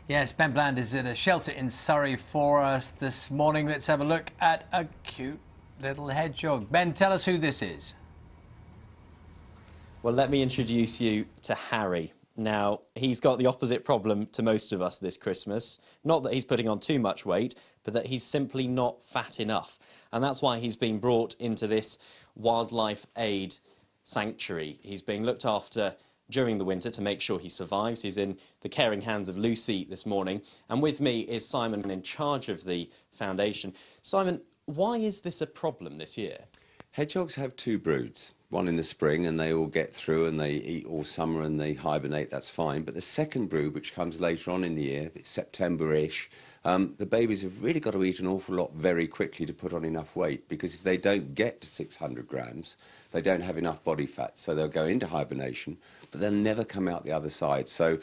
Yes, Ben Bland is at a shelter in Surrey for us this morning. Let's have a look at a cute little hedgehog. Ben, tell us who this is. Well, let me introduce you to Harry. Now, he's got the opposite problem to most of us this Christmas. Not that he's putting on too much weight, but that he's simply not fat enough. And that's why he's been brought into this wildlife aid sanctuary. He's being looked after during the winter to make sure he survives. He's in the caring hands of Lucy this morning. And with me is Simon, in charge of the foundation. Simon, why is this a problem this year? Hedgehogs have two broods, one in the spring and they all get through and they eat all summer and they hibernate, that's fine. But the second brood, which comes later on in the year, it's September-ish, the babies have really got to eat an awful lot very quickly to put on enough weight, because if they don't get to 600 grams, they don't have enough body fat, so they'll go into hibernation, but they'll never come out the other side. So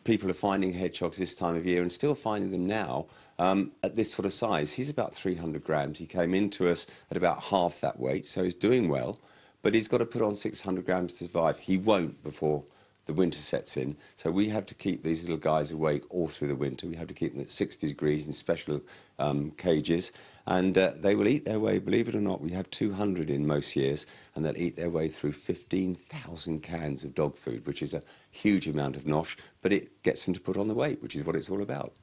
people are finding hedgehogs this time of year and still finding them now at this sort of size. He's about 300 grams. He came into us at about half that weight, so he's doing well, but he's got to put on 600 grams to survive. He won't before the winter sets in, so we have to keep these little guys awake all through the winter. We have to keep them at 60 degrees in special cages, and they will eat their way, believe it or not. We have 200 in most years, and they'll eat their way through 15,000 cans of dog food, which is a huge amount of nosh, but it gets them to put on the weight, which is what it's all about.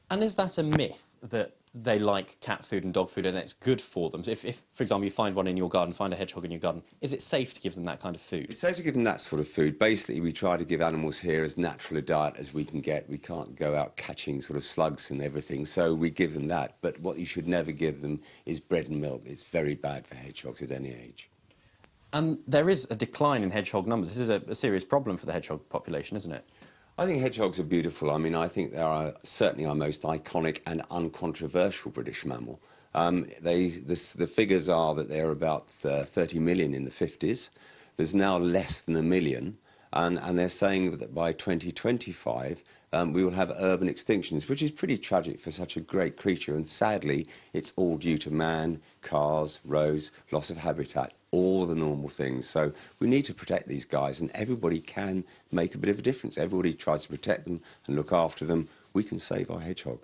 And is that a myth, that they like cat food and dog food and it's good for them? So if, for example, you find one in your garden, find a hedgehog in your garden, is it safe to give them that kind of food? It's safe to give them that sort of food. Basically, we try to give animals here as natural a diet as we can get. We can't go out catching sort of slugs and everything, so we give them that. But what you should never give them is bread and milk. It's very bad for hedgehogs at any age. And there is a decline in hedgehog numbers. This is a serious problem for the hedgehog population, isn't it? I think hedgehogs are beautiful. I mean, I think they are certainly our most iconic and uncontroversial British mammal. The figures are that they're about 30 million in the 50s. There's now less than 1 million. And they're saying that by 2025 we will have urban extinctions, which is pretty tragic for such a great creature. And sadly, it's all due to man, cars, roads, loss of habitat, all the normal things. So we need to protect these guys, and everybody can make a bit of a difference. Everybody tries to protect them and look after them. We can save our hedgehog.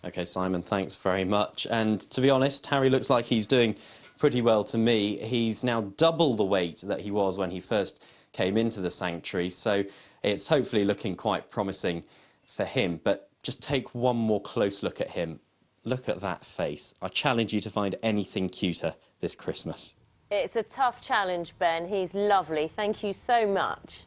OK, Simon, thanks very much. And to be honest, Harry looks like he's doing pretty well to me. He's now double the weight that he was when he first came into the sanctuary, so it's hopefully looking quite promising for him. But just take one more close look at him. Look at that face. I challenge you to find anything cuter this Christmas. It's a tough challenge, Ben. He's lovely. Thank you so much.